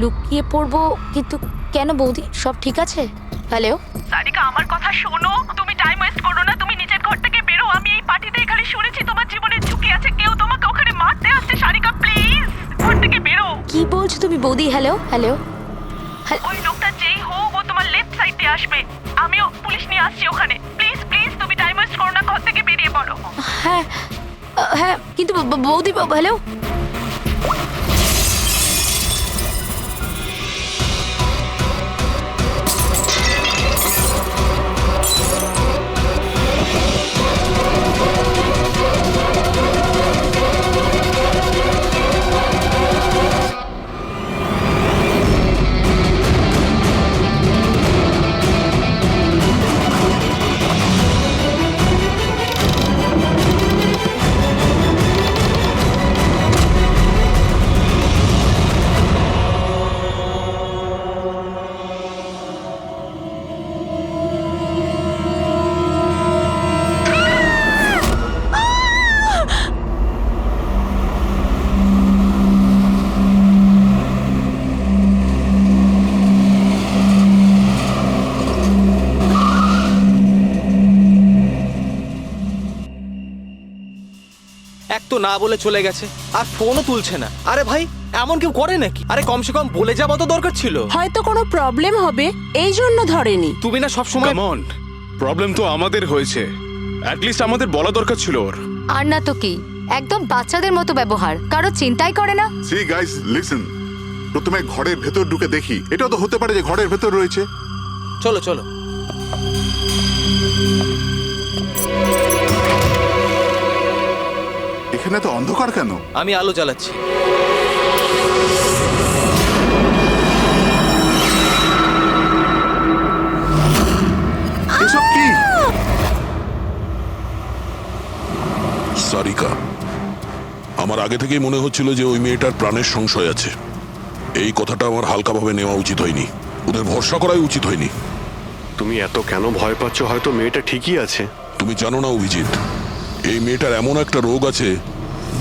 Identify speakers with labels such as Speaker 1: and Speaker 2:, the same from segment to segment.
Speaker 1: লুকিয়ে পড়বো, কিন্তু কেন বৌদি? সব ঠিক আছে? হ্যালো
Speaker 2: সারিকা, আমার কথা শোনো। তুমি টাইম ওয়েস্ট করো না, তুমি নিজের ঘর থেকে বেরো। আমি এই পার্টিতে এখানে শুনেছি তোমার জীবনের ঝুঁকি আছে, কেউ তোমাকে ওখানে মারতে আসছে। সারিকা প্লিজ ঘর থেকে বেরো।
Speaker 1: কি বলছো তুমি বৌদি? Hello hello.
Speaker 2: ওই লোকটা যেই হোক, ও তোমার লেফট সাইড দিয়ে আসবে। আমিও পুলিশ নিয়ে আসছি ওখানে। প্লিজ প্লিজ তুমি টাইম ওয়েস্ট করো না, ঘর থেকে বেরিয়ে পড়ো।
Speaker 1: হ্যাঁ হ্যাঁ, কিন্তু বৌদি হ্যালো।
Speaker 3: এক তো না বলে চলে গেছে, আর ফোনও তুলছে না। আরে ভাই, এমন কেউ করে নাকি? আরে কমসে কম বলে যাওয়া তো দরকার ছিল।
Speaker 4: হয়তো কোনো প্রবলেম হবে, এই জন্য ধরেনি।
Speaker 3: তুমি না সব সময়
Speaker 5: কাম অন, প্রবলেম তো আমাদের হয়েছে, অ্যাটলিস্ট আমাদের বলা দরকার ছিল ওর।
Speaker 1: আর না তো কি, একদম বাচ্চাদের মতো ব্যবহার, কারো চিন্তাই করে না।
Speaker 6: সি গাইস লিসেন, প্রথমে ঘরের ভেতর ঢুকে দেখি। এটাও তো হতে পারে যে ঘরের ভেতর রয়েছে।
Speaker 3: চলো চলো।
Speaker 6: এখানে তো অন্ধকার কেন?
Speaker 3: আমি আলো জ্বালাচ্ছি।
Speaker 6: এসব কি?
Speaker 7: সারিকা, আমার আগে থেকেই মনে হচ্ছিল যে ওই মেয়েটার প্রাণের সংশয় আছে। এই কথাটা আমার হালকাভাবে নেওয়া উচিত হয়নি, ওদের ভরসা করাই উচিত হয়নি।
Speaker 5: তুমি এত কেন ভয় পাচ্ছ? হয়তো মেয়েটা ঠিকই আছে।
Speaker 7: তুমি জানো না অভিজিৎ, এই মেয়েটার এমন একটা রোগ আছে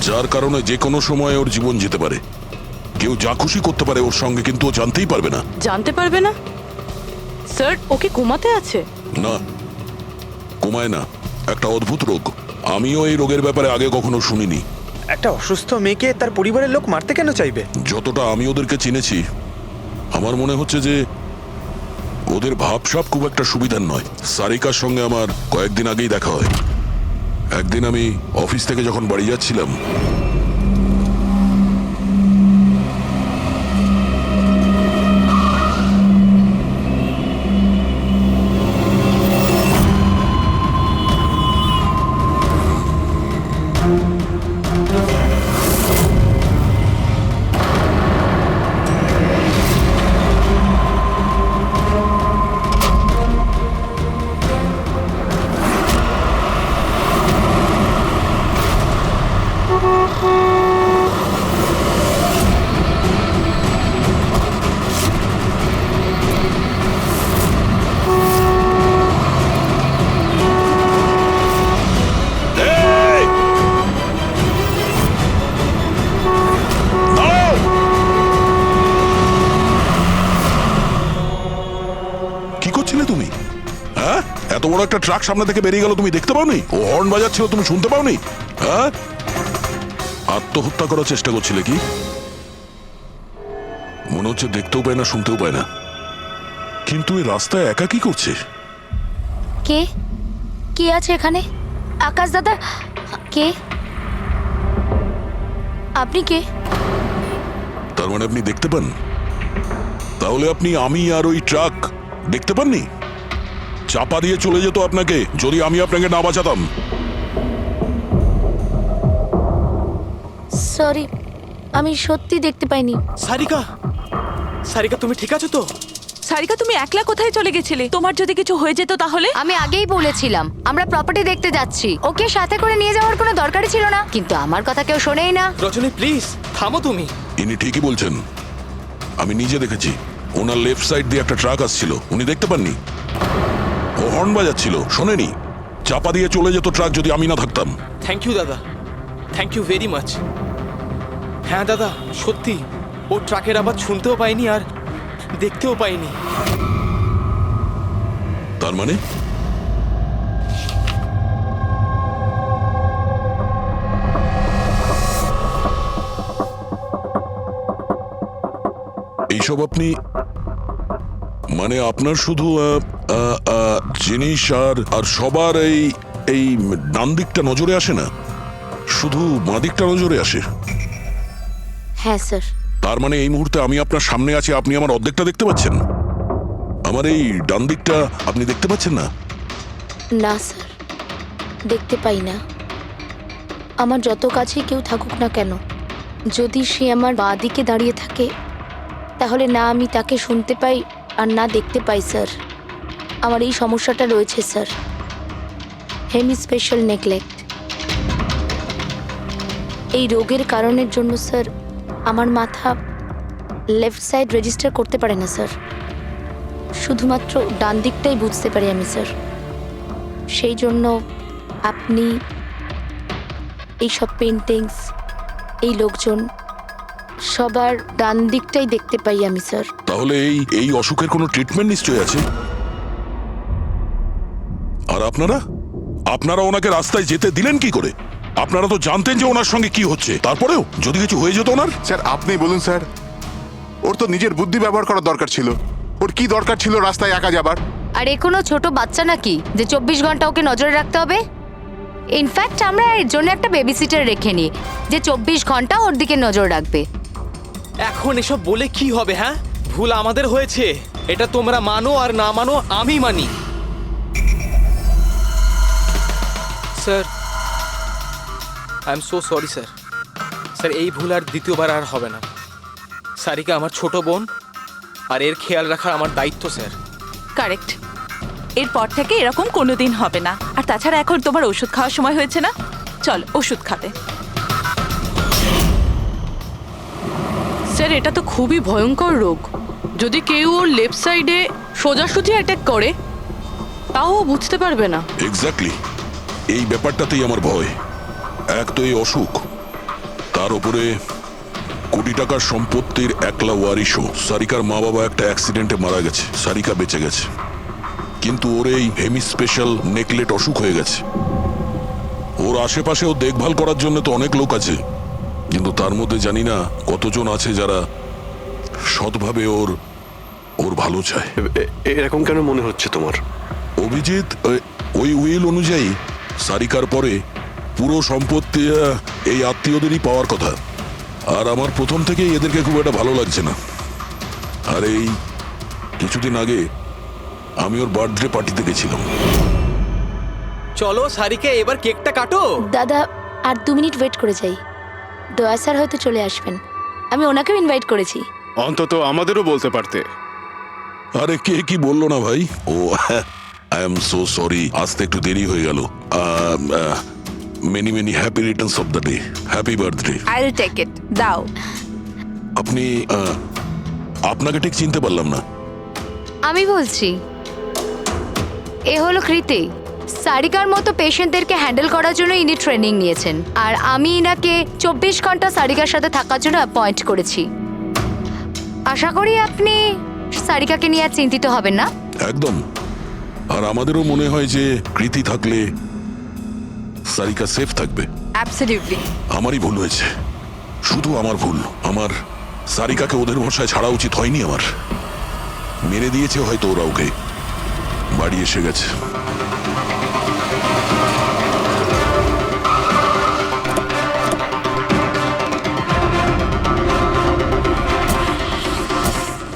Speaker 7: যার কারণে যে কোনো সময় ওর জীবন যেতে পারে। কেউ যা খুশি করতে পারে ওর সঙ্গে, কিন্তু ও জানতেই পারবে না।
Speaker 4: জানতে পারবে না? স্যার, ওকে কোমাতে আছে?
Speaker 7: না, কমায় না, একটা অদ্ভুত রোগ। আমিও এই রোগের ব্যাপারে আগে কখনো শুনিনি।
Speaker 3: একটা অসুস্থ মেয়েকে তার পরিবারের লোক মারতে কেন চাইবে?
Speaker 7: যতটা আমি ওদেরকে চিনেছি, আমার মনে হচ্ছে যে ওদের ভাবসাব খুব একটা সুবিধার নয়। সারিকার সঙ্গে আমার কয়েকদিন আগেই দেখা হয়। একদিন আমি অফিস থেকে যখন বাড়ি যাচ্ছিলাম, কি করছিলে তুমি? হ্যাঁ, এত বড় একটা ট্রাক সামনে থেকে বেরিয়ে গেল, তুমি দেখতে পাওনি? ও হর্ন বাজাচ্ছিল, তুমি শুনতে পাওনি? হ্যাঁ, আত্মহত্যা করার চেষ্টা করছিলে কি? মনে হচ্ছে দেখতেও পায় না, শুনতেও পায় না। কিন্তু এই রাস্তায় একা কি করছে?
Speaker 1: কে কে আছে এখানে? আকাশ দাদা? কে আপনি? কে?
Speaker 7: তার মানে আপনি দেখতে পান? তাহলে আপনি আমি আর ওই ট্রাক দেখতে পাননি? চাপা দিয়ে চলে যেত আপনাকে যদি আমি আপনাকে না বাঁচাতাম।
Speaker 1: সরি, আমি সত্যি দেখতে পাইনি।
Speaker 3: সারিকা, সারিকা তুমি ঠিক আছো তো?
Speaker 4: সারিকা, তুমি একলা কোথায় চলে গেছিলে? তোমার যদি কিছু হয়ে যেত তাহলে?
Speaker 1: আমি আগেই বলেছিলাম আমরা প্রপার্টি দেখতে যাচ্ছি, ওকে সাথে করে নিয়ে যাওয়ার কোনো দরকারই ছিল না, কিন্তু আমার কথা কেউ শোনেই না।
Speaker 3: রজনী প্লিজ থামো তুমি।
Speaker 7: ইনি ঠিকই বলছেন, আমি নিজে দেখেছি। ওনার লেফট সাইড দিয়ে একটা ট্রাক আসছিল, উনি দেখতে পাননি। ও হর্ন বাজাচ্ছিল, শোনেনি। চাপা দিয়ে চলে যেত ট্রাক যদি আমি না থাকতাম।
Speaker 3: থ্যাংক ইউ দাদা, থ্যাংক ইউ ভেরি মাচ। হ্যাঁ দাদা, সত্যি ও ট্রাকের আবার শুনতেও পাইনি আর দেখতেও পাইনি।
Speaker 7: তার মানে এইসব আপনি মানে আপনার শুধু জিনিস আর সবার এই ডান দিকটা নজরে আসে না, শুধু বাঁ দিকটা নজরে আসে।
Speaker 1: হ্যাঁ স্যার।
Speaker 7: তার মানে এই মুহূর্তে আমি আপনার সামনে আছি, আপনি আমার অর্ধেকটা দেখতে পাচ্ছেন, আমার এই ডান দিকটা আপনি দেখতে পাচ্ছেন না?
Speaker 8: না স্যার, দেখতে পাই না। আমার যত কাছে কেউ থাকুক না কেন, যদি সে আমার বাঁ দিকে দাঁড়িয়ে থাকে তাহলে না আমি তাকে শুনতে পাই আর না দেখতে পাই স্যার। আমার এই সমস্যাটা রয়েছে স্যার, হেমি স্পেশাল নেগলেক্ট। এই রোগের কারণের জন্য স্যার আমার মাথা লেফট সাইড রেজিস্টার করতে পারে না স্যার, শুধুমাত্র ডান দিকটাই বুঝতে পারি আমি স্যার। সেই জন্য আপনি এইসব পেন্টিংস, এই লোকজন সবার ডান দিকটাই দেখতে পাই আমি স্যার।
Speaker 7: তাহলে এই অসুখের কোনো ট্রিটমেন্ট নিশ্চয়ই আছে। আর আপনারা ওনাকে রাস্তায় যেতে দিলেন কি করে? আপনারা তো জানতেন যে ওনার সঙ্গে কি হচ্ছে, তারপরেও যদি কিছু হয়ে যেত ওনার।
Speaker 6: স্যার আপনি বলুন স্যার, ওর তো নিজের বুদ্ধি ব্যবহার করার দরকার ছিল। ওর কি দরকার ছিল রাস্তায় একা যাবার?
Speaker 1: আর এ কোনো ছোট বাচ্চা নাকি যে 24 ঘন্টা ওকে নজরে রাখতে হবে? ইনফ্যাক্ট আমরা এর জন্য একটা বেবি সিটার রেখে নিই যে 24 ঘন্টা ওর দিকে নজর রাখবে।
Speaker 3: এখন এসব বলে কি হবে? হ্যাঁ, ভুল আমাদের হয়েছে, এটা তোমরা মানো আর না মানো আমি মানি। Sir, I am so sorry sir. Sir এই ভুল আর দ্বিতীয়বার আর হবে না। সারিকা আমার ছোট বোন, আর এর খেয়াল রাখার আমার দায়িত্ব স্যার।
Speaker 4: কারেক্ট। এরপর থেকে এরকম কোনোদিন হবে না। আর তাছাড়া এখন তোমার ওষুধ খাওয়ার সময় হয়েছে না, চল ওষুধ খাবে।
Speaker 9: স্যার এটা তো খুবই ভয়ঙ্কর রোগ। যদি কেউ ওর লেফট সাইডে সোজাসুজি অ্যাটাক করে তাও ও বুঝতে পারবে না।
Speaker 7: এক্স্যাক্টলি, এই ব্যাপারটাতেই আমার ভয়। এক তো এই অসুখ, তার উপরে কোটি টাকার সম্পত্তির একলা ওয়ারিশও। সারিকার মা বাবা একটা অ্যাক্সিডেন্টে মারা গেছে, সারিকা বেঁচে গেছে, কিন্তু ওর এই হেমি স্পেশাল নেকলেট অসুখ হয়ে গেছে। ওর আশেপাশেও দেখভাল করার জন্য তো অনেক লোক আছে, কিন্তু তার মধ্যে জানি না কতজন আছে যারা সৎভাবে ওর ভালো চায়।
Speaker 10: এরকম কেন মনে হচ্ছে তোমার?
Speaker 7: অভিজিৎ, ওই উইল অনুযায়ী সারিকার পরে পুরো সম্পত্তি এই আত্মীয়দেরই পাওয়ার কথা। আর আমার প্রথম থেকেই এদেরকে খুব একটা ভালো লাগছে না। আর এই কিছুদিন আগে আমি ওর বার্থডে পার্টিতে গেছিলাম।
Speaker 3: চলো সারিকা, এবার কেকটা কাটো।
Speaker 8: দাদা আর 2 মিনিট ওয়েট করে যাই, দয়া স্যার হয়তো চলে আসবেন। আমি ওনাকেও ইনভাইট করেছি।
Speaker 5: অন্তত আমাদেরও বলতে পারতে।
Speaker 7: আরে কে কি বললো না ভাই? Oh I am so sorry, আসতে একটু দেরি হয়ে গেল। Many many happy returns of the day, happy birthday.
Speaker 4: I will take it, দাও।
Speaker 7: আপনি আপনাকে ঠিক চিনতে পারলাম না।
Speaker 1: আমি বলছি, এ হলো কৃতি। সারিকার মতো পেশেন্টদেরকে হ্যান্ডেল করার জন্য ইনি ট্রেনিং নিয়েছেন, আর আমি ইনাকে 24 ঘন্টা সারিকার সাথে থাকার জন্য অ্যাপয়েন্ট করেছি। আশা করি আপনি সারিকাকে নিয়ে আর চিন্তিত হবেন না।
Speaker 7: একদম। আর আমাদেরও মনে হয় যে কৃতি থাকলে সারিকা সেফ থাকবে।
Speaker 4: অ্যাবসলিউটলি।
Speaker 7: আমারই ভুল হয়েছে, শুধু আমার ভুল। আমার সারিকাকে ওদের ভরসায় ছাড়া উচিত হয়নি। আমার মেরে দিয়েছে হয়তো ওরা ওকে। বাড়ি এসে গেছে।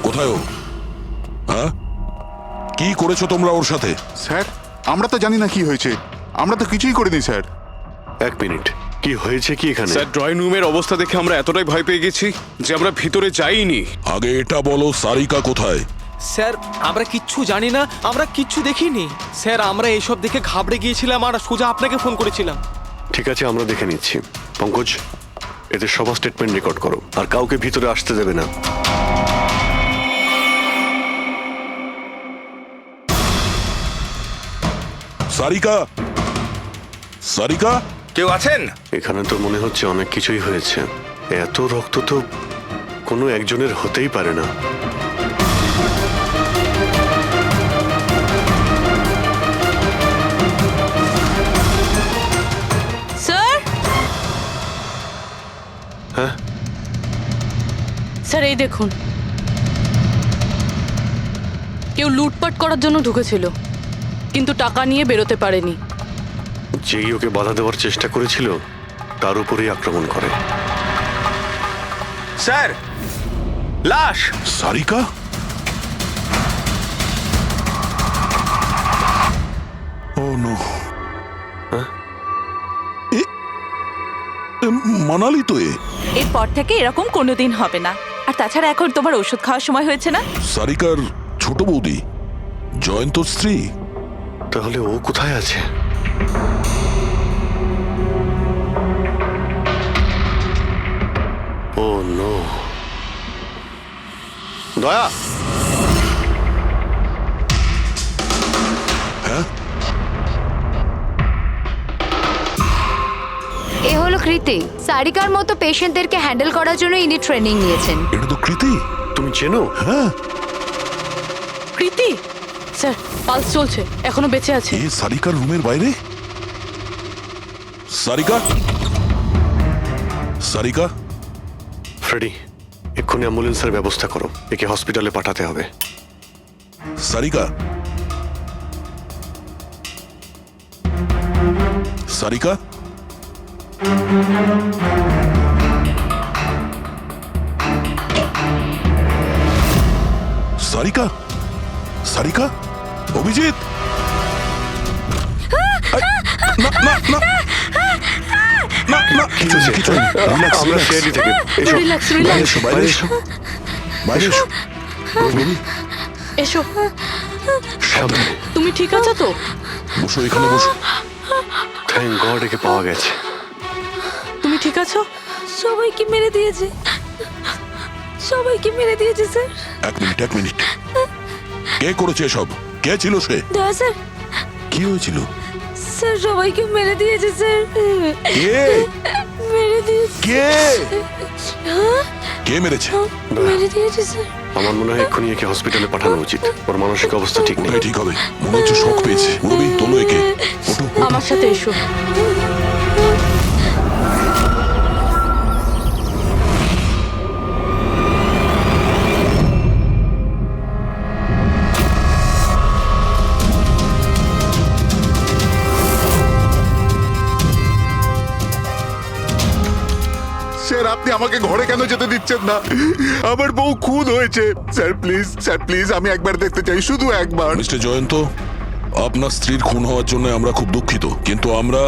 Speaker 7: কোথায় ও? হ্যাঁ, কি করেছো তোমরা ওর সাথে?
Speaker 6: স্যার আমরা তো জানি না কি হয়েছে, আমরা তো কিছুই করিনি স্যার।
Speaker 10: 1 মিনিট, কি হয়েছে কি এখানে?
Speaker 5: স্যার ড্রয়িং রুমের অবস্থা দেখে আমরা এতটাই ভয় পেয়ে গেছি যে আমরা ভিতরে যাইনি।
Speaker 7: আগে এটা বলো, সারিকা কোথায়?
Speaker 3: স্যার আমরা কিচ্ছু জানি না, আমরা কিচ্ছু দেখিনি স্যার। আমরা এইসব দেখে ঘাবড়ে গিয়েছিলাম আর সোজা আপনাকে ফোন করেছিলাম।
Speaker 10: ঠিক আছে, আমরা দেখে নিচ্ছি। পঙ্কজ, এদের সবার স্টেটমেন্ট রেকর্ড করো, আর কাউকে ভিতরে আসতে দেবে না।
Speaker 7: সারিকা, সারিকা,
Speaker 5: কেউ আছেন?
Speaker 10: এখানে তো মনে হচ্ছে অনেক কিছুই হয়েছে। এত রক্ত তো কোনো একজনের হতেই পারে না।
Speaker 9: স্যার
Speaker 10: হ্যাঁ?
Speaker 9: স্যার এই দেখুন, কেউ লুটপাট করার জন্য ঢুকেছিল, কিন্তু টাকা নিয়ে বেরোতে পারেনি।
Speaker 10: যেই ওকে বাধা দেওয়ার চেষ্টা করেছিল তার উপরেই আক্রমণ করে।
Speaker 3: স্যার, লাশ!
Speaker 7: সারিকা? ও নো। মানালি তো
Speaker 4: এরপর থেকে এরকম কোনোদিন হবে না। আর তাছাড়া এখন তোমার ওষুধ খাওয়ার সময় হয়েছে না?
Speaker 7: সারিকার ছোট বৌদি, জয়ন্তর স্ত্রী।
Speaker 10: তাহলে ও কোথায় আছে? ও নো। দয়া,
Speaker 1: এ হলো কৃতি। সারিকার মতো পেশেন্টদেরকে হ্যান্ডেল করার জন্য ইনি ট্রেনিং নিয়েছেন।
Speaker 7: এটা তো কৃতি।
Speaker 10: তুমি চেনো?
Speaker 7: হ্যাঁ,
Speaker 9: প্রীতি স্যার, পালস চলছে, এখনো বেঁচে আছে।
Speaker 7: এ সারিকার রুমের বাইরে? সারিকা? সারিকা?
Speaker 10: ফ্রেডি, এক্ষুনি অ্যাম্বুলেন্সের ব্যবস্থা করো, একে হসপিটালে পাঠাতে হবে।
Speaker 7: সারিকা? সারিকা? সারিকা? সারিকা? অভিজিৎ? না না না না না, কিছু নেই, কিছু নেই। Relax,
Speaker 10: আমরা
Speaker 7: relax.
Speaker 10: সিআইডি থেকে। এসো।
Speaker 9: রিল্যাক্স,
Speaker 7: বাইরে
Speaker 9: রিল্যাক্স,
Speaker 7: এসো, বাইরে এসো, বাইরে এসো। রবি,
Speaker 9: এসো।
Speaker 10: সাবধানে।
Speaker 9: তুমি ঠিক আছো তো?
Speaker 7: বসো, এখানে বসো।
Speaker 10: থ্যাংক গড একে পাওয়া গেছে।
Speaker 9: তুমি ঠিক আছো?
Speaker 8: সবাইকে মেরে দিয়েছে, সবাইকে মেরে দিয়েছে স্যার।
Speaker 7: এক মিনিট, এক মিনিট। কে করেছে এসব? কে ছিল সে?
Speaker 8: দয়া স্যার,
Speaker 7: কি হয়েছিল?
Speaker 8: স্যার সবাইকে মেরে দিয়েছে স্যার।
Speaker 7: কে?
Speaker 8: মেরে দিয়েছে,
Speaker 7: কে? কে মেরেছে?
Speaker 8: মেরে দিয়েছে স্যার।
Speaker 10: আমার মনে হয় এক্ষুনি একে হসপিটালে পাঠানো উচিত, ওর মানসিক অবস্থা ঠিক নেই।
Speaker 7: ওটাই ঠিক হবে, মনে হচ্ছে শক পেয়েছে। রবি, তোলো একে। ওঠো, ওঠো।
Speaker 9: আমার সাথে এসো।
Speaker 6: স্যার, আপনি আমাকে ঘরে কেন যেতে দিচ্ছেন না? আমার বউ খুন হয়েছে। স্যার প্লিজ, স্যার প্লিজ, আমি একবার দেখতে চাই, শুধু একবার।
Speaker 7: মিস্টার জয়ন্ত, আপনার স্ত্রীর খুন হওয়ার জন্য আমরা খুব দুঃখিত, কিন্তু আমরা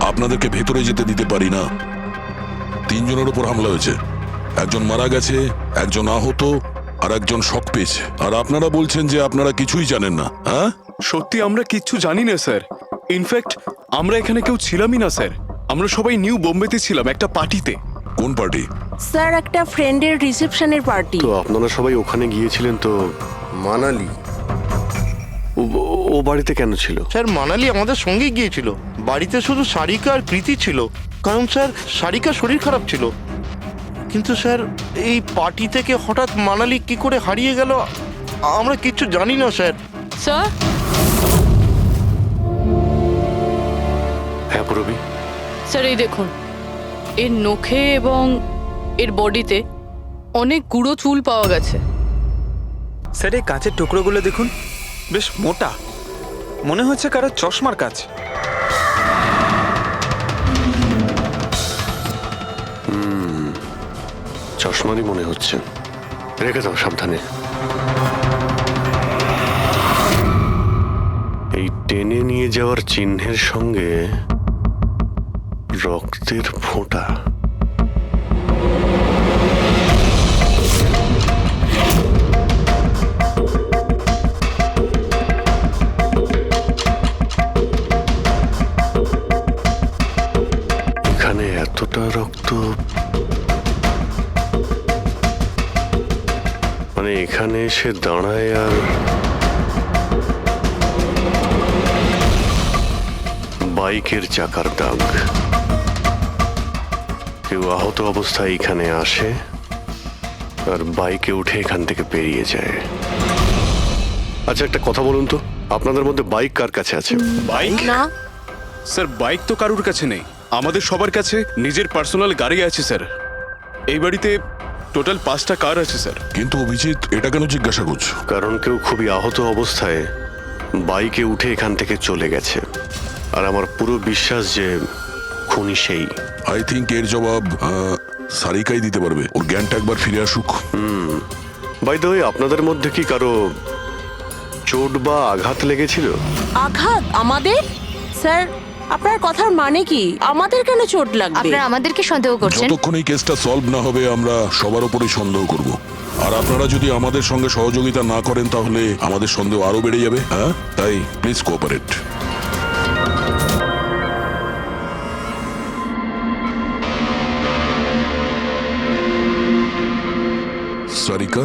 Speaker 7: আপনাদেরকে ভেতরে যেতে দিতে পারি না। 3 জনের উপর হামলা হয়েছে, একজন মারা গেছে, একজন আহত, আর একজন শক পেয়েছে। আর আপনারা বলছেন যে আপনারা কিছুই জানেন না। হ্যাঁ,
Speaker 5: সত্যি আমরা কিচ্ছু জানি না স্যার। ইনফ্যাক্ট আমরা এখানে কেউ ছিলামই না স্যার। আমরা সবাই নিউ বোম্বেতে ছিলাম একটা পার্টিতে।
Speaker 7: কোন পার্টি?
Speaker 11: স্যার একটা ফ্রেন্ডের রিসেপশনের পার্টি।
Speaker 10: তো আপনারা সবাই ওখানে গিয়েছিলেন তো?
Speaker 12: মানালি?
Speaker 10: ও বাড়িতে কেন ছিল?
Speaker 12: স্যার মানালি আমাদের সঙ্গে গিয়েছিল। বাড়িতে শুধু সারিকা আর প্রীতি ছিল, কারণ স্যার সারিকা শরীর খারাপ ছিল। কিন্তু স্যার এই পার্টি থেকে হঠাৎ মানালি কি করে হারিয়ে গেল আমরা কিচ্ছু জানি না স্যার।
Speaker 9: স্যার,
Speaker 10: হ্যাঁ পূরবী?
Speaker 9: স্যার এই দেখুন, এর নখে এবং এর বডিতে অনেক গুঁড়ো চুল পাওয়া গেছে।
Speaker 3: স্যার, এই কাঁচের টুকরোগুলো দেখুন, বেশ মোটা, মনে হচ্ছে কারো চশমার কাজ।
Speaker 10: চশমারই মনে হচ্ছে। রেখে দাও সাবধানে। এই টেনে নিয়ে যাওয়ার চিহ্নের সঙ্গে রক্তের ফোঁটা। এখানে এতটা রক্ত, মানে এখানে এসে দাঁড়ায় আর বাইকের চাকার দাগ। কেউ আহত অবস্থায় এখানে আসে, আর বাইকে উঠে এখান থেকে বেরিয়ে যায়। আচ্ছা একটা কথা বলুন তো, আপনাদের মধ্যে বাইক কার কাছে আছে?
Speaker 5: বাইক?
Speaker 11: না
Speaker 5: স্যার বাইক তো কারুর কাছে নেই, আমাদের সবার কাছে নিজের পার্সোনাল গাড়ি আছে স্যার। এই বাড়িতে টোটাল 5টা কার আছে স্যার।
Speaker 7: কিন্তু অভিজিৎ এটা কেন জিজ্ঞাসা করছো?
Speaker 10: কারণ কেউ খুবই আহত অবস্থায় বাইকে উঠে এখান থেকে চলে গেছে, আর আমার পুরো বিশ্বাস যে খুনি সেই।
Speaker 7: আই থিঙ্ক এর জবাব সারিকাই দিতে পারবে। ওর জ্ঞানটা একবার ফিরে আসুক।
Speaker 10: বাই দ্য ওয়ে, আপনাদের মধ্যে কি কারো চোট বা আঘাত লেগেছিল?
Speaker 11: আঘাত আমাদের? স্যার আপনার কথার মানে কি? আমাদের কেন চোট লাগবে?
Speaker 1: আপনারা আমাদেরকে সন্দেহ করছেন?
Speaker 7: যতক্ষণ এই কেসটা সলভ না হবে আমরা সবার উপরেই সন্দেহ করব। আর আপনারা যদি আমাদের সঙ্গে সহযোগিতা না করেন তাহলে আমাদের সন্দেহ আরো বেড়ে যাবে। হ্যাঁ, তাই প্লিজ কোঅপারেট। সারিকা,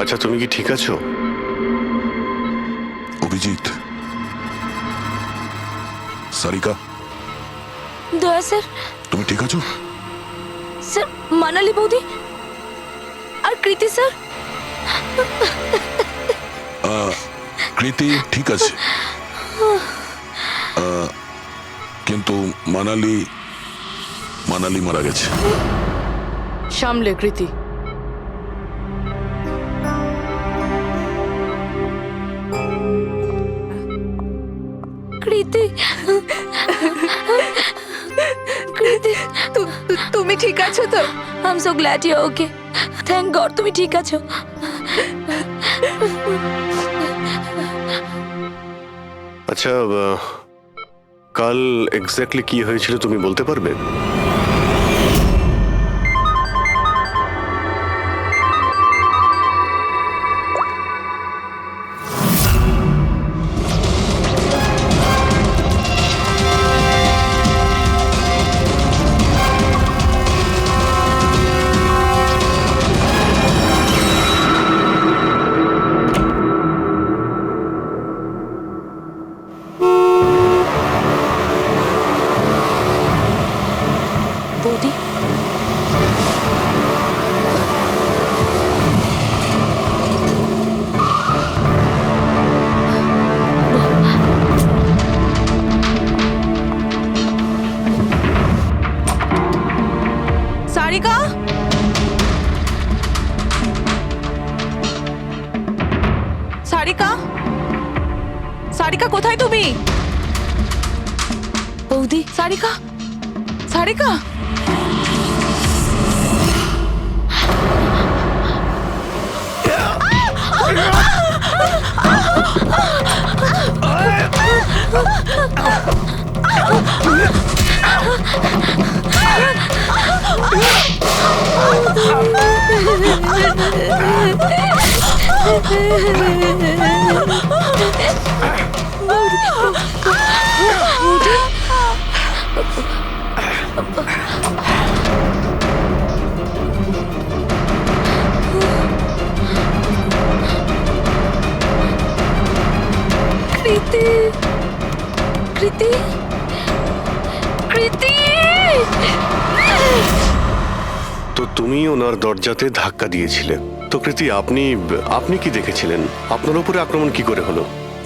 Speaker 10: আচ্ছা তুমি কি ঠিক আছো?
Speaker 7: অভিজিৎ, সারিকা,
Speaker 8: দয়া স্যার।
Speaker 7: তুমি ঠিক আছো?
Speaker 8: স্যার মানালি বৌদি আর কৃতি স্যার।
Speaker 7: কৃতি ঠিক আছে, কিন্তু মানালি মারা গেছে।
Speaker 9: সামলে কৃতি।
Speaker 8: কৃতি, কৃতি তুমি ঠিক আছো তো? I am so glad you okay. Thank God তুমি ঠিক আছো।
Speaker 10: আচ্ছা কাল এক্স্যাক্টলি কি হয়েছিল তুমি বলতে পারবে?
Speaker 8: বৌদি
Speaker 4: সারিকা, সারিকা, সারিকা কোথায় তুমি?
Speaker 8: বৌদি
Speaker 4: সারিকা, সারিকা,
Speaker 8: কৃতি, কৃতি, কৃতি।
Speaker 10: তো তুমি ওনার দরজাতে ধাক্কা দিয়েছিলে তো কৃতি, আপনি কি দেখেছিলেন? আপনার উপরে আক্রমণ কি করে হলো?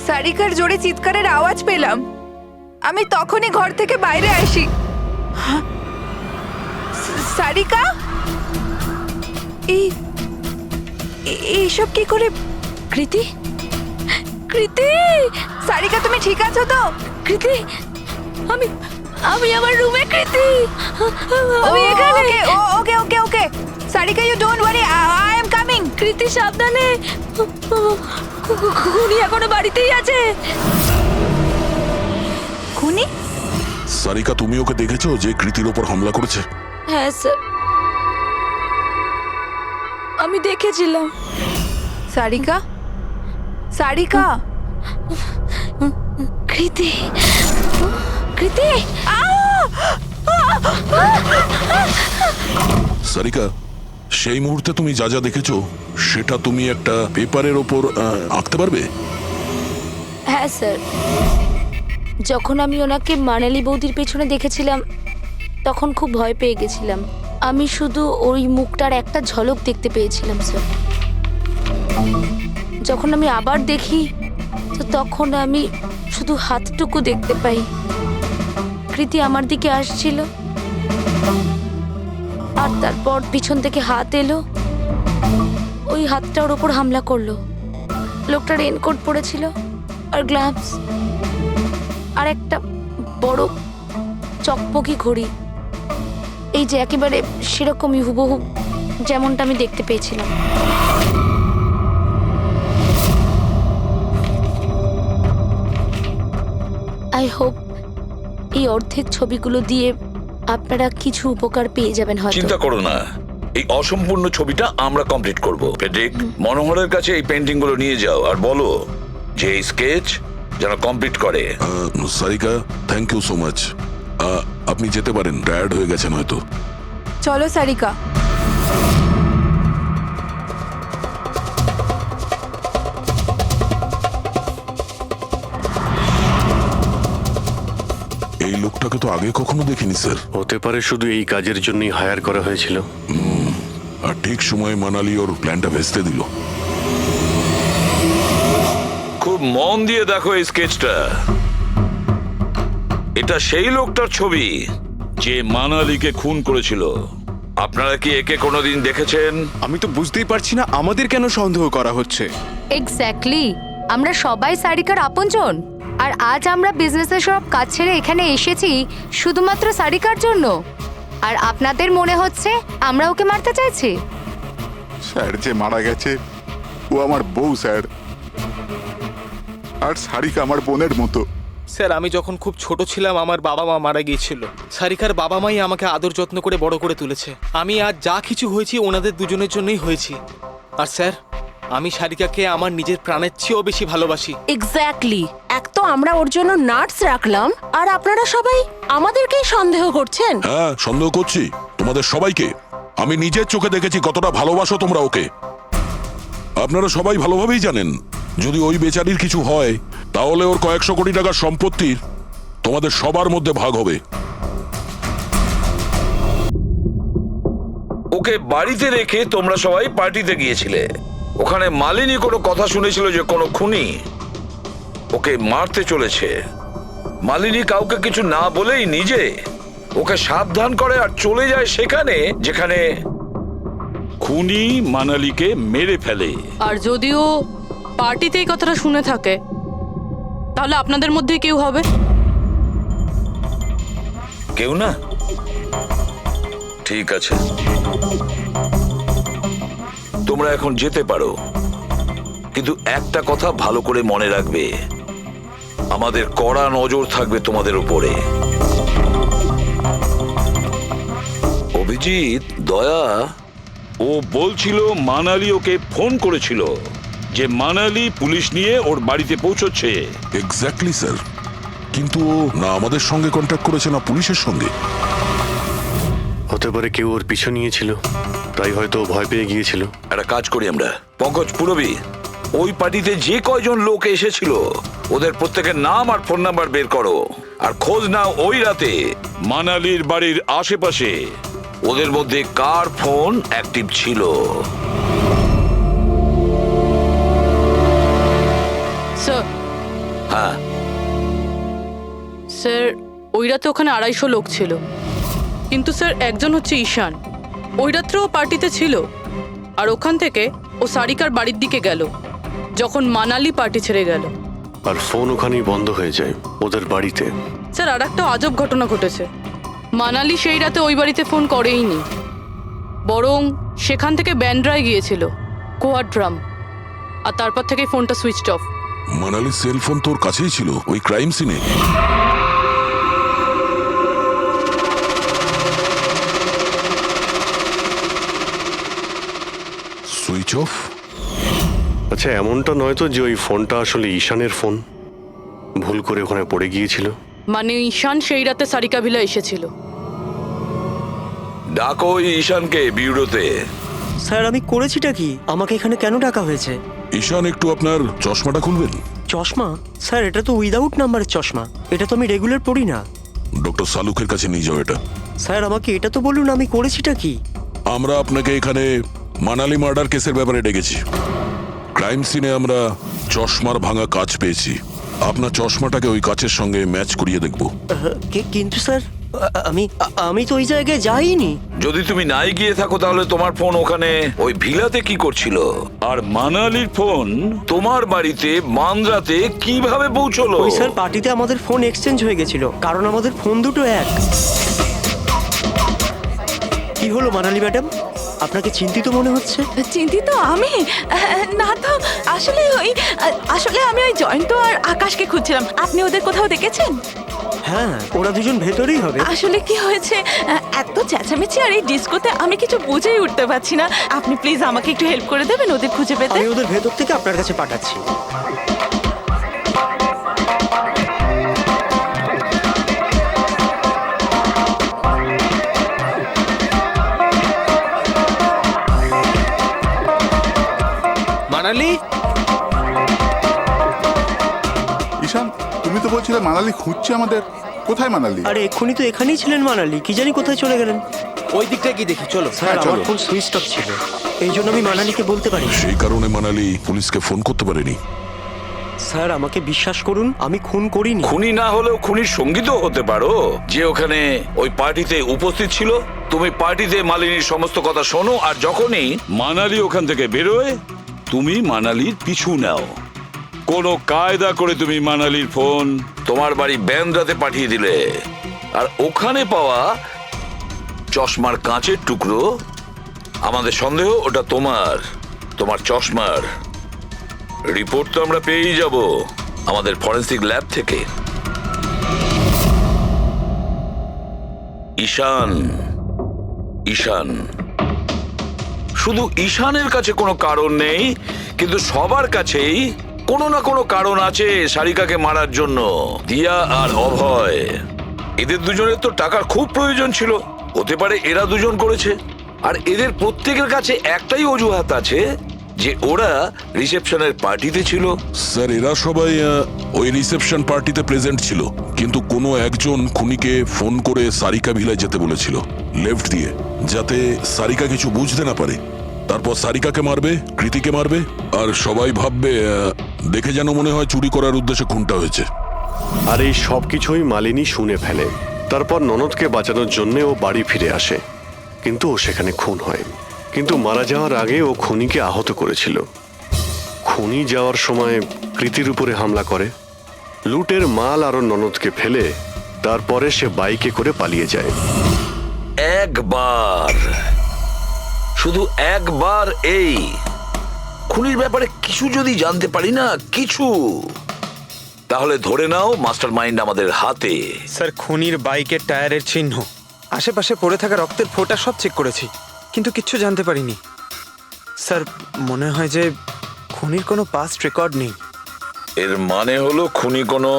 Speaker 4: সারিকার জোরে চিৎকারের আওয়াজ পেলাম, আমি তখনই ঘর থেকে বাইরে আসি। সারিকা, এইসব কি করে?
Speaker 8: কৃতি, কৃতি,
Speaker 4: সারিকা তুমি ঠিক আছো তো?
Speaker 8: কৃতি, আমি আমি আমার রুমে। কৃতি আমি এখানে।
Speaker 4: Okay okay okay Sarika, you don't worry, I am coming.
Speaker 8: Kriti সাবধানে, খুনি এখনো বাড়িতেই আছে।
Speaker 4: খুনি?
Speaker 7: সারিকা, তুমি ওকে দেখেছো যে কৃতির ওপর হামলা করেছে?
Speaker 8: হ্যাঁ স্যার, আমি দেখেছিলাম।
Speaker 4: সারিকা, সারিকা,
Speaker 8: কৃতি, কৃতি।
Speaker 7: সারিকা, সেই মুহূর্তে তুমি যা যা দেখেছো সেটা তুমি একটা পেপারের ওপর আঁকতে পারবে?
Speaker 8: হ্যাঁ স্যার, যখন আমি ওনাকে মানালি বৌদির পেছনে দেখেছিলাম তখন খুব ভয় পেয়ে গেছিলাম। আমি শুধু ওই মুখটার একটা ঝলক দেখতে পেয়েছিলাম স্যার। যখন আমি আবার দেখি তো তখন আমি শুধু হাতটুকু দেখতে পাই। কৃতি আমার দিকে আসছিল আর তারপর পিছন থেকে হাত এলো, ওই হাতটা ওর ওপর হামলা করলো। লোকটা রেনকোট পরেছিল আর গ্লাভস আর একটা বড় চকপকি ঘড়ি, এই যে একেবারে সেরকমই হুবহু যেমনটা আমি দেখতে পেয়েছিলাম। আই হোপ এই অর্ধেক ছবিগুলো দিয়ে আপনারা কিছু উপকার পেয়ে যাবেন হয়তো।
Speaker 13: চিন্তা করো না, এই অসম্পূর্ণ ছবিটা আমরা কমপ্লিট করব। ফেডরিক, মনোহরের কাছে এই পেন্টিং গুলো নিয়ে যাও আর বলো যে এই স্কেচ যেন কমপ্লিট করে।
Speaker 7: Sarika, thank you so much. আপনি যেতে পারেন, টায়ার্ড হয়ে গেছেন হয়তো।
Speaker 1: চলো সারিকা।
Speaker 7: এই লোকটাকে তো আগে কখনো দেখিনি স্যার।
Speaker 10: হতে পারে শুধু এই কাজের জন্যই হায়ার করা হয়েছিল।
Speaker 7: আর ঠিক সময়ে মানালি ওর প্ল্যানটা ভেস্তে দিল।
Speaker 13: খুব মন দিয়ে দেখো এই স্কেচটা। এটা সেই লোকটার ছবি যে মানালিকে খুন করেছিল। আপনারা কি একে কোনোদিন দেখেছেন?
Speaker 5: আমি তো বুঝতেই পারছি না আমাদের কেন সন্দেহ করা হচ্ছে।
Speaker 1: এক্স্যাক্টলি, আমরা সবাই সারিকার আপনজন। আর আজ আমরা বিজনেসের সব কাজ ছেড়ে এখানে এসেছি শুধুমাত্র সারিকার জন্য। আর আপনাদের মনে হচ্ছে আমরা ওকে মারতে চাইছি?
Speaker 6: স্যার যে মারা গেছে ও আমার বউ স্যার, আর সারিকা আমার বোনের মতো।
Speaker 3: স্যার, আমি যখন খুব ছোট ছিলাম আমার বাবা মা মারা গিয়েছিল। সারিকার বাবা মাই আমাকে আদর যত্ন করে বড় করে তুলেছে। আমি আজ যা কিছু হয়েছি ওনাদের দুজনের জন্যই হয়েছি। আর স্যার, আমি সারিকাকে আমার নিজের প্রাণের চেয়েও বেশি ভালোবাসি।
Speaker 11: এক্স্যাক্টলি, এক তো আমরা ওর জন্য নার্স রাখলাম আর আপনারা সবাই আমাদেরকেই সন্দেহ করছেন।
Speaker 7: হ্যাঁ, সন্দেহ করছি তোমাদের সবাইকে। আমি নিজের চোখে দেখেছি কতটা ভালোবাসো তোমরা ওকে। আপনারা সবাই ভালোভাবেই জানেন যদি ওই বেচারির কিছু হয় তাহলে ওর কয়েকশো কোটি টাকার সম্পত্তির তোমাদের সবার মধ্যে ভাগ হবে।
Speaker 13: ওকে বাড়িতে রেখে তোমরা সবাই পার্টিতে গিয়েছিলে। ওখানে মালিনী কোনো কথা শুনেছিল যে কোনো খুনি ওকে মারতে চলেছে। মালিনী কাউকে কিছু না বলেই নিজে ওকে সাবধান করে আর চলে যায় সেখানে যেখানে খুনি মানালিকে মেরে ফেলে।
Speaker 9: আর যদিও পার্টিতে এই কথাটা শুনে থাকে তাহলে আপনাদের মধ্যে কেউ হবে?
Speaker 13: কেউ না? ঠিক আছে, তোমরা এখন যেতে পারো, কিন্তু একটা কথা ভালো করে মনে রাখবে, আমাদের কড়া নজর থাকবে তোমাদের উপরে। অভিজিৎ, দয়া, ও বলছিল মানালি ওকে ফোন করেছিল যে মানালি পুলিশ নিয়ে ওর বাড়িতে পৌঁছচ্ছে।
Speaker 7: এক্স্যাক্টলি স্যার, কিন্তু ও না আমাদের সঙ্গে কন্ট্যাক্ট করেছে না পুলিশের সঙ্গে।
Speaker 10: হতে পারে কেউ ওর পিছু নিয়েছিল, তাই হয়তো ও ভয় পেয়ে গিয়েছিল।
Speaker 13: একটা কাজ করি আমরা, পঙ্কজ, পুরবী, ওই পার্টিতে যে কয়জন লোক এসেছিল ওদের প্রত্যেকের নাম আর ফোন নাম্বার বের করো আর খোঁজ নাও ওই রাতে মানালির বাড়ির আশেপাশে ওদের মধ্যে কার ফোন অ্যাক্টিভ ছিল।
Speaker 9: স্যার,
Speaker 13: হ্যাঁ
Speaker 9: স্যার, ওই রাতে ওখানে 250 লোক ছিল, কিন্তু স্যার একজন হচ্ছে ঈশান। ওই রাত্রেও পার্টিতে ছিল আর ওখান থেকে ও সারিকার বাড়ির দিকে গেল যখন মানালি পার্টি ছেড়ে গেল।
Speaker 10: আর ফোন ওখানেই বন্ধ হয়ে যায় ওদের বাড়িতে।
Speaker 9: স্যার, আর একটা আজব ঘটনা ঘটেছে। মানালি সেই রাতে ওই বাড়িতে ফোন করেইনি, বরং সেখান থেকে ব্যান্ড্রায় গিয়েছিল কোয়াড্রাম, আর তারপর থেকে ফোনটা সুইচড অফ।
Speaker 7: মানালির সেলফোন তোর কাছেই ছিল ওই ক্রাইম সিনে? Switch off?
Speaker 10: আচ্ছা, এমনটা নয় তো যে ওই ফোনটা আসলে ঈশানের ফোন, ভুল করে ওখানে পড়ে গিয়েছিল?
Speaker 9: মানে ঈশান সেই রাতে সারিকা ভিলা এসেছিল।
Speaker 13: ডাকো ঈশানকে বিউরোতে।
Speaker 14: স্যার, আমি করেছিটা কি? আমাকে এখানে কেন ডাকা হয়েছে?
Speaker 7: ঈশান, একটু আপনার চশমাটা খুলবেন?
Speaker 14: চশমা? স্যার, এটা তো উইদাউট নাম্বারের চশমা, এটা তো আমি রেগুলার পড়ি না।
Speaker 7: ডক্টর সালুকের কাছে নিয়ে যাও এটা।
Speaker 14: স্যার আমাকে এটা তো বলুন আমি করেছিটা কি?
Speaker 7: আমরা আপনাকে এখানে মানালি মার্ডার কেসের ব্যাপারে ডেকেছি। ক্রাইম সিনে আমরা চশমার ভাঙা কাঁচ পেয়েছি। আপনার চশমাটাকে ওই কাঁচের সঙ্গে ম্যাচ করিয়ে দেখব।
Speaker 14: কিন্তু স্যার আমি তো ওই জায়গায় যাইনি।
Speaker 13: যদি তুমি নাই গিয়ে থাকো তাহলে তোমার ফোন ওখানে ওই ভিলাতে কি করছিল? আর মানালির ফোন তোমার বাড়িতে মান্দ্রাতে কিভাবে পৌঁছলো?
Speaker 14: ওই স্যার পার্টিতে আমাদের ফোন এক্সচেঞ্জ হয়ে গেছিল, কারণ আমাদের ফোন দুটো এক। কি হলো মানালি ম্যাডাম, আপনাকে চিন্তিত মনে হচ্ছে?
Speaker 4: চিন্তিত আমি? না তো, আসলে আমি ওই জয়ন্ত আর আকাশকে খুঁজছিলাম। আপনি ওদের কোথাও দেখেছেন?
Speaker 14: হ্যাঁ, ওরা দুজন ভেতরেই হবে।
Speaker 4: আসলে কি হয়েছে, এত চেঁচামেচি আর এই ডিস্কোতে আমি কিছু বুঝেই উঠতে পারছি না। আপনি প্লিজ আমাকে একটু হেল্প করে দেবেন ওদের খুঁজে পেতে?
Speaker 14: আমি ওদের ভেতর থেকে আপনার কাছে পাঠাচ্ছি।
Speaker 3: মানালি,
Speaker 6: ঈশান, তুমি তো বলছিলে মানালি খুঁজছে আমাদের। কোথায় মানালি?
Speaker 14: আরে এক্ষুনি তো এখানেই ছিলেন মানালি, কি জানি কোথায় চলে গেলেন।
Speaker 3: ওই দিকটা কি দেখি, চলো।
Speaker 14: স্যার আমার ফোন সুইচ অফ ছিল, এই জন্য আমি মানালিকে বলতে পারি।
Speaker 7: সেই কারণে মানালি পুলিশকে ফোন করতে পারেনি।
Speaker 14: স্যার আমাকে বিশ্বাস করুন, আমি খুন করিনি।
Speaker 13: খুনি না হলেও খুনির সঙ্গী তো হতে পারো, যে ওখানে ওই পার্টিতে উপস্থিত ছিল। তুমি পার্টিতে মালিনীর সমস্ত কথা শোনো, আর যখনই মানালি ওখান থেকে বেরোয় তুমি মানালির পিছু নাও। কোনো কায়দা করে তুমি মানালির ফোন তোমার বাড়ি ব্যান্দ্রাতে পাঠিয়ে দিলে, আর ওখানে পাওয়া চশমার কাঁচের টুকরো, আমাদের সন্দেহ ওটা তোমার চশমার রিপোর্ট তো আমরা পেয়েই যাব আমাদের ফরেন্সিক ল্যাব থেকে। ঈশান, শুধু ঈশানের কাছে কোনো কারণ নেই, কিন্তু সবার কাছেই কোনো না কোনো কারণ আছে সারিকাকে মারার জন্য। দিয়া আর অভয়, এদের দুজনের তো টাকার খুব প্রয়োজন ছিল, হতে পারে এরা দুজন করেছে। আর এদের প্রত্যেকের কাছে একটাই অজুহাত আছে, যে ওরা রিসেপশনের পার্টিতে ছিল।
Speaker 7: স্যার এরা সবাই ওই রিসেপশন পার্টিতে প্রেজেন্ট ছিল, কিন্তু কোনো একজন খুনিকে ফোন করে সারিকা ভিলায় যেতে বলেছিল লেফট দিয়ে, যাতে সারিকা কিছু বুঝতে না পারে। তারপর সারিকাকে মারবে, কৃতিকে মারবে, আর সবাই ভাববে দেখে যেন মনে হয় চুরি করার উদ্দেশ্যে খুনটা হয়েছে।
Speaker 10: আর এই সব কিছুই মালিনী শুনে ফেলে। তারপর ননদকে বাঁচানোর জন্য ও বাড়ি ফিরে আসে, কিন্তু ও সেখানে খুন হয়। কিন্তু মারা যাওয়ার আগে ও খুনিকে আহত করেছিল। খুনি যাওয়ার সময় কৃতির উপরে হামলা করে, লুটের মাল আর ননদকে ফেলে তারপরে সে বাইকে করে পালিয়ে যায়।
Speaker 13: শুধু একবার এই খুনির ব্যাপারে কিছু যদি জানতে পারি না, কিছু, তাহলে ধরে নাও মাস্টার মাইন্ড আমাদের হাতে।
Speaker 3: স্যার খুনির বাইকের টায়ারের চিহ্ন, আশেপাশে পড়ে থাকা রক্তের ফোঁটা সব চেক করেছি, কিন্তু কিচ্ছু জানতে পারিনি। স্যার মনে হয় যে খুনির কোনো পাস্ট রেকর্ড নেই।
Speaker 13: এর মানে হলো খুনি কোনো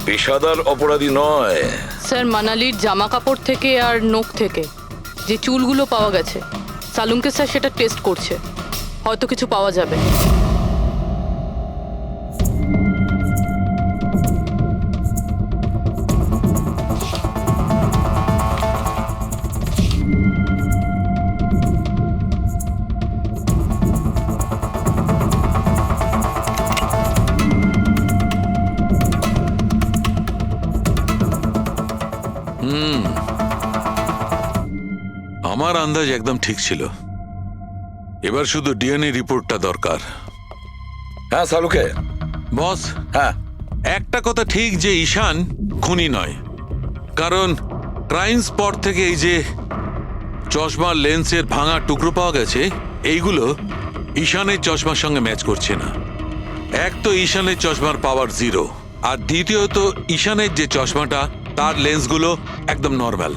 Speaker 13: পেশাদার অপরাধী নয়।
Speaker 9: স্যার মানালির জামা কাপড় থেকে আর নখ থেকে যে চুলগুলো পাওয়া গেছে, সালুঙ্কে স্যার সেটা টেস্ট করছে, হয়তো কিছু পাওয়া যাবে।
Speaker 15: আমার আন্দাজ একদম ঠিক ছিল, এবার শুধু ডিএনএ রিপোর্টটা দরকার।
Speaker 13: হ্যাঁ সালুকে
Speaker 15: বস,
Speaker 13: হ্যাঁ
Speaker 15: একটা কথা ঠিক যে ঈশান খুনি নয়, কারণ ক্রাইম স্পট থেকে এই যে চশমার লেন্সের ভাঙা টুকরো পাওয়া গেছে, এইগুলো ঈশানের চশমার সঙ্গে ম্যাচ করছে না। এক তো ঈশানের চশমার পাওয়ার 0, আর দ্বিতীয়ত ঈশানের যে চশমাটা তার লেন্সগুলো একদম নর্মাল,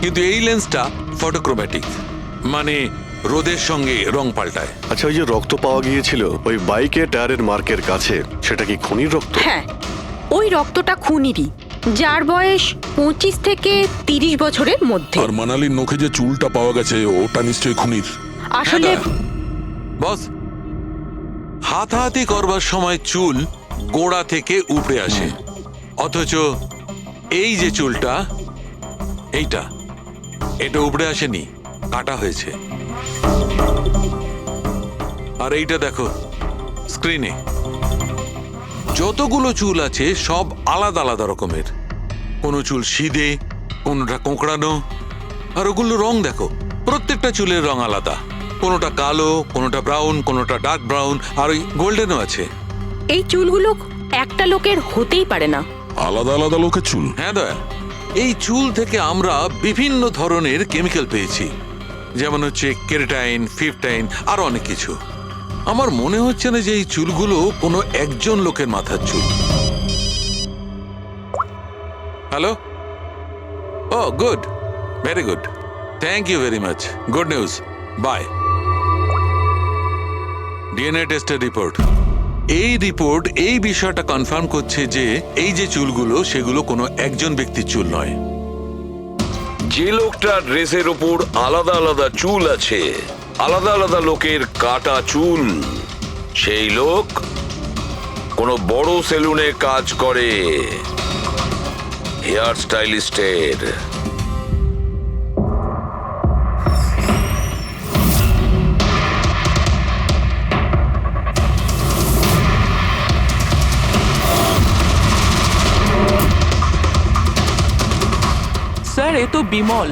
Speaker 15: কিন্তু এই লেন্সটা ফটোক্রোম্যাটিক, মানে রোদের সঙ্গে রং পাল্টায়।
Speaker 10: আচ্ছা, ওই যে রক্ত পাওয়া গিয়েছিল ওই বাইকে টায়ারের মার্কের কাছে, সেটা কি খুনির রক্ত?
Speaker 11: হ্যাঁ, ওই রক্তটা খুনিরই, যার বয়স 25 থেকে 30 বছরের মধ্যে।
Speaker 7: আর মানালির নখে যে চুলটা পাওয়া গেছে ওটা নিশ্চয়ই খুনির।
Speaker 11: আসলে
Speaker 15: বস, হাতাহাতি করবার সময় চুল গোড়া থেকে উপড়ে আসে, অথচ এই যে চুলটা, এটা উপড়ে আসেনি, কাটা হয়েছে। আর এইটা দেখো স্ক্রিনে, যতগুলো চুল আছে সব আলাদা আলাদা রকমের। কোনো চুল সিধে, কোনোটা কোঁকড়ানো, আর ওগুলো রং দেখো, প্রত্যেকটা চুলের রং আলাদা। কোনোটা কালো, কোনোটা ব্রাউন, কোনোটা ডার্ক ব্রাউন, আর ওই গোল্ডেনও আছে।
Speaker 11: এই চুলগুলো একটা লোকের হতেই পারে না।
Speaker 7: আলাদা আলাদা লোকের চুল?
Speaker 15: হ্যাঁ দয়া, এই চুল থেকে আমরা বিভিন্ন ধরনের কেমিক্যাল পেয়েছি, যেমন হচ্ছে কেরাটিন, ফিফটাইন, আর অনেক কিছু। আমার মনে হচ্ছে না যে এই চুলগুলো কোনো একজন লোকের মাথার চুল। Hello? Oh good, very good, thank you very much, good news, bye. DNA টেস্টের রিপোর্ট, এই রিপোর্ট এই বিষয়টা কনফার্ম করছে যে এই যে চুলগুলো সেগুলো কোনো একজন ব্যক্তির চুল নয়।
Speaker 13: যে লোকটার ড্রেসের ওপর আলাদা আলাদা চুল আছে, আলাদা আলাদা লোকের কাটা চুল, সেই লোক কোনো বড় সেলুনে কাজ করে, হেয়ার স্টাইলিস্টের।
Speaker 4: স্যার, এ তো বিমল,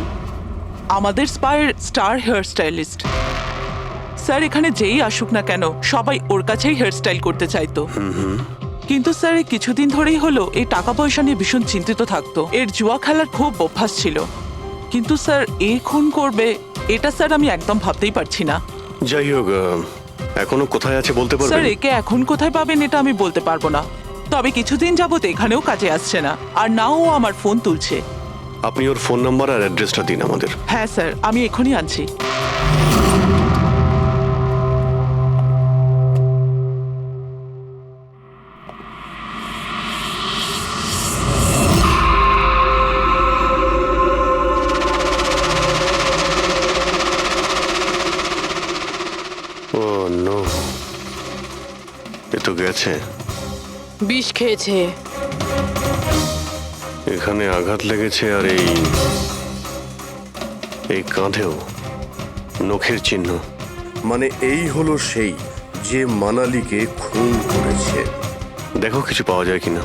Speaker 4: আমাদের স্পায়ের স্টার হেয়ার স্টাইলিস্ট। স্যার, এখানে যেই আসুক না কেন সবাই ওর কাছেই হেয়ার স্টাইল করতে চাইতো। কিন্তু স্যার, এই কিছুদিন ধরেই হলো এই টাকা পয়সা নিয়ে ভীষণ চিন্তিত থাকতো। এর জুয়া খেলার খুব অভ্যাস ছিল। কিন্তু স্যার, এ খুন করবে এটা স্যার আমি একদম ভাবতেই পারছি না।
Speaker 10: যাই হোক, এখনো কোথায় আছে বলতে
Speaker 4: স্যার,
Speaker 10: পারবেন?
Speaker 4: একে এখন কোথায় পাবেন এটা আমি বলতে পারবো না, তবে কিছুদিন যাবত এখানেও কাজে আসছে না, আর নাও ও আমার ফোন তুলছে।
Speaker 10: আপনি ওর ফোন নাম্বার আর অ্যাড্রেসটা দিন আমাদের।
Speaker 4: হ্যাঁ স্যার, আমি এখনই আনছি।
Speaker 10: ও নো, এ তো গেছে।
Speaker 9: বিষ খেয়েছে।
Speaker 10: এখানে আঘাত লেগেছে, আর এই কাঁধেও নখের চিহ্ন।
Speaker 16: মানে এই হলো সেই যে মানালিকে খুন করেছে।
Speaker 10: দেখো কিছু পাওয়া যায় কিনা।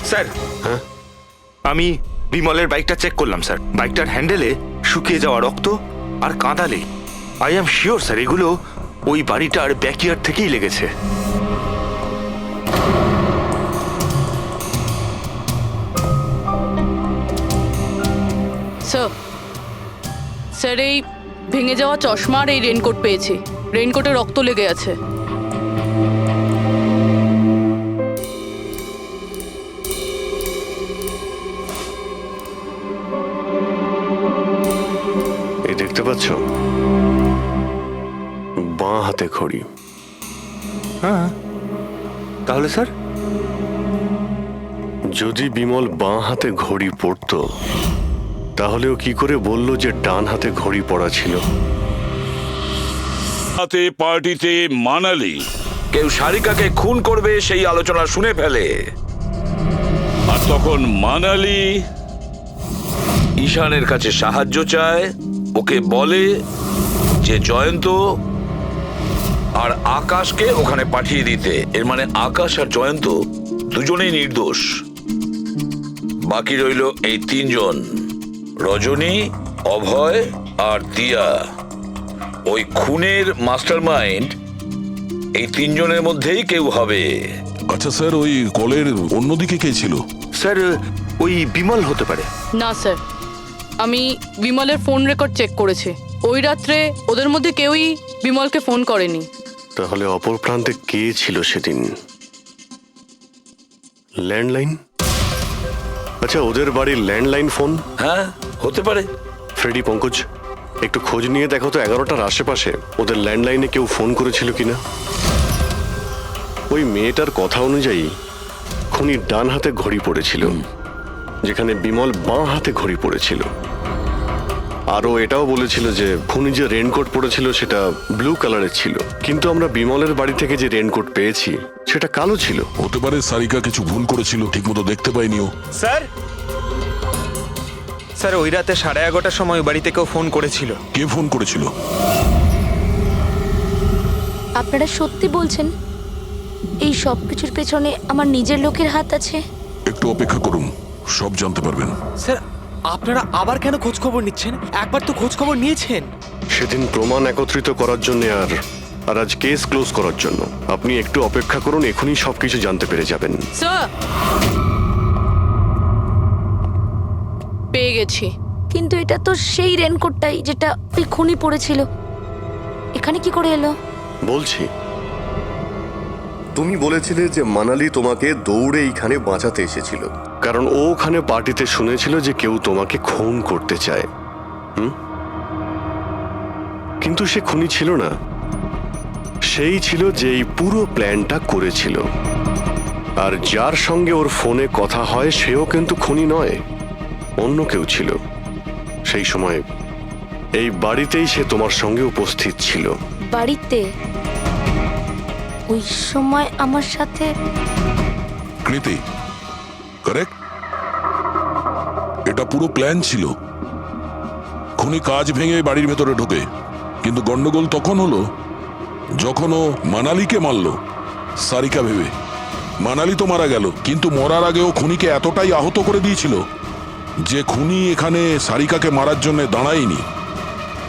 Speaker 17: স্যার,
Speaker 10: হ্যাঁ,
Speaker 17: আমি বিমলের বাইকটা চেক করলাম স্যার। বাইকটার হ্যান্ডেলে শুকিয়ে যাওয়া রক্ত আর কাঁদালে। আই এম শিওর স্যার এগুলো ওই বাড়িটার ব্যাকইয়ার্ড থেকেই লেগেছে।
Speaker 9: স্যার, এই ভেঙে যাওয়া চশমা আর এই রেনকোট পেয়েছি। রেনকোটে রক্ত লেগে আছে।
Speaker 10: এই দেখতে পাচ্ছ, বাঁ হাতে ঘড়ি।
Speaker 17: হ্যাঁ, তাহলে স্যার
Speaker 10: যদি বিমল বাঁ হাতে ঘড়ি পরতো তাহলে ও কি করে বলল যে ডান হাতে ঘড়ি পরা ছিল?
Speaker 13: হাতে পার্টিতে মানালি কেউ সারিকাকে খুন করবে সেই আলোচনা শুনে ফেলে, আর তখন মানালি ঈশানের কাছে সাহায্য চায়। ওকে বলে যে জয়ন্ত আর আকাশকে ওখানে পাঠিয়ে দিতে। এর মানে আকাশ আর জয়ন্ত দুজনেই নির্দোষ। বাকি রইল এই তিনজন, রজনী, অভয় আর দিয়া। ওই খুনের মাস্টারমাইন্ড এই তিনজনের মধ্যেই কেউ হবে।
Speaker 7: আচ্ছা স্যার, ওই কলের অন্যদিকে কে ছিল?
Speaker 17: স্যার, ওই বিমল হতে পারে।
Speaker 9: না স্যার, আমি বিমলের ফোন রেকর্ড চেক করেছি। ওই রাত্রে ওদের মধ্যে কেউই বিমলকে ফোন করেনি।
Speaker 10: তাহলে অপর প্রান্তে কে ছিল সেদিন? ল্যান্ডলাইন? আচ্ছা, ওদের বাড়ির ল্যান্ডলাইন ফোন?
Speaker 13: হ্যাঁ, হতে পারে।
Speaker 10: ফ্রেডি, পঙ্কজ, একটু খোঁজ নিয়ে দেখো তো 11টার আশেপাশে ওদের ল্যান্ডলাইনে কেউ ফোন করেছিল কিনা। ওই মেয়েটার কথা অনুযায়ী খুনি ডান হাতে ঘড়ি পড়েছিল, যেখানে বিমল বাঁ হাতে ঘড়ি পড়েছিল। আর ও এটাও বলেছিল যে খুনি যে রেনকোট পরেছিল সেটা ব্লু কালারের ছিল, কিন্তু আমরা বিমলের বাড়ি থেকে যে রেনকোট পেয়েছি সেটা কালো ছিল।
Speaker 7: হতে পারে সারিকা কিছু ভুল করেছিল, ঠিকমতো দেখতে পাইনি ও।
Speaker 3: স্যার স্যার ওই রাতে 11:30টার সময় ওই বাড়ি থেকেও ফোন করেছিল।
Speaker 7: কে ফোন করেছিল?
Speaker 8: আপনারা সত্যি বলছেন এই সব কিছুর পেছনে আমার নিজের লোকের হাত আছে?
Speaker 7: একটু অপেক্ষা করুন, সব জানতে পারবেন।
Speaker 3: স্যার আপনারা আবার কেন খোঁজ খবর নিচ্ছেন? একবার তো খোঁজ খবর নিয়েছেন।
Speaker 10: সেদিন প্রমাণ একত্রিত করার জন্য আর আজ কেস ক্লোজ করার জন্য। আপনি একটু অপেক্ষা করুন, এখনই সবকিছু জানতে পেরে যাবেন।
Speaker 9: স্যার, পেয়ে গেছি।
Speaker 8: কিন্তু এটা তো সেই রেনকোটটাই যেটা ওই খুনি পড়েছিল। এখানে কি করে এলো?
Speaker 10: বলছি,
Speaker 16: তুমি বলেছিলে যে মানালি তোমাকে দৌড়ে এইখানে বাঁচাতে এসেছিল।
Speaker 10: কারণ ও ওখানে পার্টিতে শুনেছিল যে কেউ তোমাকে খুন করতে চায়। কিন্তু সে খুনি ছিল না, সেই ছিল যে এই পুরো প্ল্যানটা করেছিল। আর যার সঙ্গে ওর ফোনে কথা হয় সেও কিন্তু খুনি নয়, অন্য কেউ ছিল। সেই সময় এই বাড়িতেই সে তোমার সঙ্গে উপস্থিত ছিল।
Speaker 8: বাড়িতে? ওই সময় আমার সাথে
Speaker 7: কৃতি, কারেক্ট? এটা পুরো প্ল্যান ছিল। খুনি কাজ ভেঙে বাড়ির ভেতরে ঢোকে, কিন্তু গন্ডগোল তখন হলো যখন ও মানালিকে মারল সারিকা ভেবে। মানালি তো মারা গেল, কিন্তু মরার আগে ও খুনিকে এতটাই আহত করে দিয়েছিল যে খুনি এখানে সারিকাকে মারার জন্য দাঁড়ায়নি,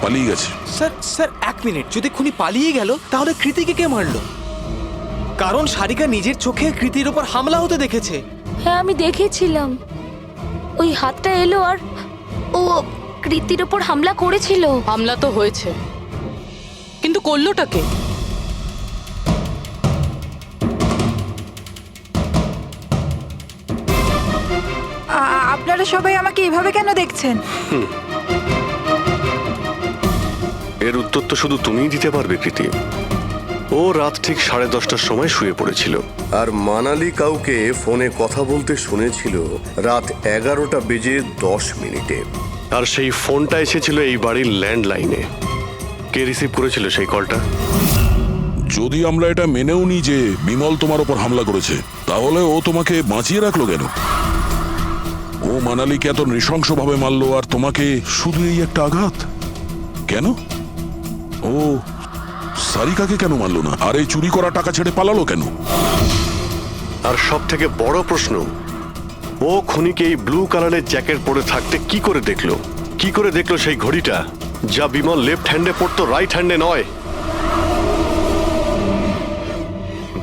Speaker 7: পালিয়ে গেছে।
Speaker 3: স্যার স্যার 1 মিনিট, যদি খুনি পালিয়ে গেল তাহলে কৃতিকে কে মারলো? কারণ সারিকা নিজের চোখে কৃতির ওপর হামলা হতে দেখেছে।
Speaker 8: হ্যাঁ, আমি দেখেছিলাম। ওই হাতটা এলো আর ও কৃতির ওপর হামলা করেছিল।
Speaker 9: হামলা তো হয়েছে, কিন্তু করলোটা কে?
Speaker 2: আপনারা সবাই আমাকে এভাবে কেন দেখছেন?
Speaker 10: এর উত্তর তো শুধু তুমিই দিতে পারবে কৃতি। ও রাত ঠিক 10:30টার সময় শুয়ে পড়েছিল।
Speaker 16: আর মানালি কাউকে ফোনে কথা বলতে শুনেছিল রাত 11:10
Speaker 10: আর সেই ফোনটা এসেছিল এই বাড়ির ল্যান্ডলাইনে। কে রিসিভ করেছিল সেই কলটা?
Speaker 7: যদি আমরা এটা মেনেও নিই যে বিমল তোমার ওপর হামলা করেছে, তাহলে ও তোমাকে বাঁচিয়ে রাখলো কেন? ও মানালিকে এত নৃশংসভাবে মারলো, আর তোমাকে শুধু এই একটা আঘাত কেন? ও সারিকাকে কেন মারলো না? আর এই চুরি করা টাকা ছেড়ে পালালো কেন?
Speaker 10: আর সব থেকে বড় প্রশ্ন, ও খুনিকে এই ব্লু কালারের জ্যাকেট পরে থাকতে কি করে দেখলো? কি করে দেখলো সেই ঘড়িটা যা বিমল লেফট হ্যান্ডে পড়তো, রাইট হ্যান্ডে নয়?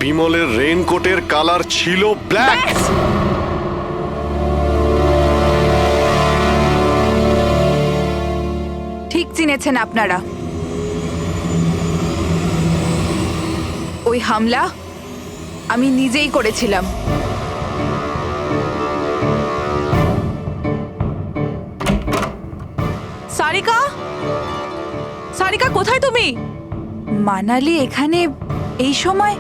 Speaker 10: বিমলের রেইনকোটের কালার ছিল ব্ল্যাক।
Speaker 2: ঠিক চিনেছেন আপনারা। ওই হামলা আমি নিজেই করেছিলাম।
Speaker 11: সারিকা, সারিকা কোথায় তুমি?
Speaker 2: মানালি এখানে এই সময়?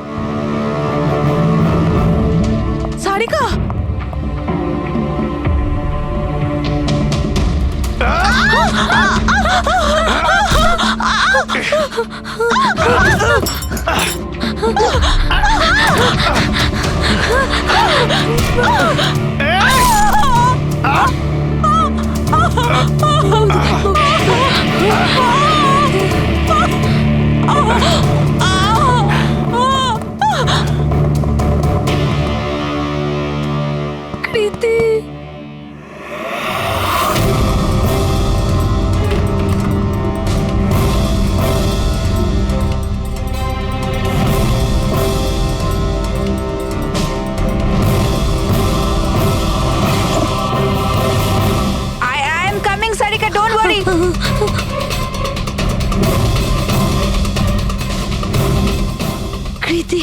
Speaker 11: সারিকা,
Speaker 8: কৃতি,
Speaker 2: I am coming, Sarika, don't worry.
Speaker 8: কৃতি,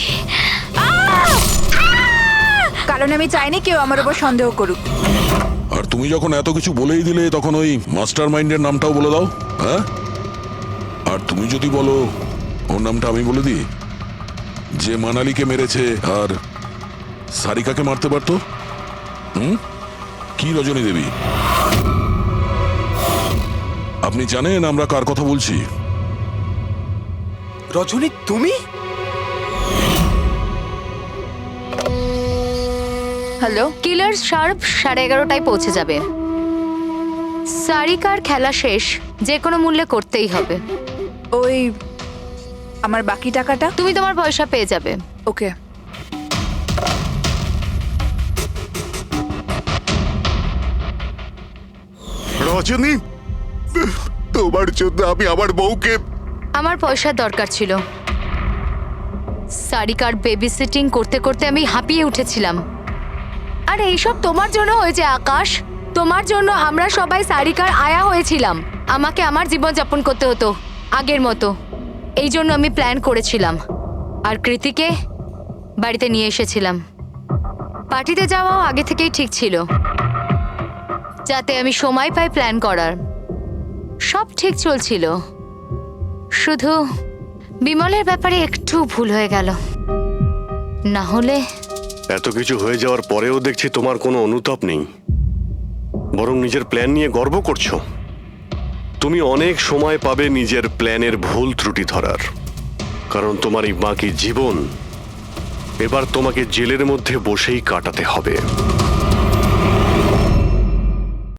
Speaker 2: কারণ আমি চাইনি কেউ আমার উপর সন্দেহ করুক।
Speaker 7: আর তুমি যখন এত কিছু বলেই দিলে, তখন ওই মাস্টার মাইন্ডের নামটাও বলে দাও। হ্যাঁ, আর তুমি যদি বলো ওর নামটা আমি বলে দিই, যে মানালিকে মেরেছে আর সারিকাকে মারতে পারতো। কি রজনী দেবী? আপনি জানেন আমরা কার কথা বলছি?
Speaker 3: রজনী, তুমি?
Speaker 1: হ্যালো, কিলার শার্প 11:30টায় পৌঁছে যাবে। সারিকার খেলা শেষ, যে কোনো মূল্যে করতেই হবে।
Speaker 18: ওই আমার বাকি টাকাটা?
Speaker 1: তুমি তোমার পয়সা পেয়ে যাবে।
Speaker 18: ওকে।
Speaker 6: রজনী, তোমার জন্য আমি আমার বউকে...
Speaker 1: আমার পয়সার দরকার ছিল। সারিকার বেবি সিটিং করতে করতে আমি হাঁপিয়ে উঠেছিলাম। আর এইসব তোমার জন্য হয়েছে আকাশ। তোমার জন্য আমরা সবাই সারিকার আয়া হয়েছিলাম। আমাকে আমার জীবন যাপন করতে হতো আগের মতো। এই জন্য আমি প্ল্যান করেছিলাম আর কৃতিকে বাড়িতে নিয়ে এসেছিলাম। পার্টিতে যাওয়াও আগে থেকেই ঠিক ছিল, যাতে আমি সময় পাই প্ল্যান করার। সব ঠিক চলছিল, শুধু বিমলের ব্যাপারে একটু ভুল হয়ে গেল। না হলে...
Speaker 10: এত কিছু হয়ে যাওয়ার পরেও দেখছি তোমার কোনো অনুতাপ নেই, বরং নিজের প্ল্যান নিয়ে গর্ব করছো। তুমি অনেক সময় পাবে নিজের প্ল্যানের ভুল ত্রুটি ধরার, কারণ তোমার এই বাকি জীবন এবার তোমাকে জেলের মধ্যে বসেই কাটাতে হবে।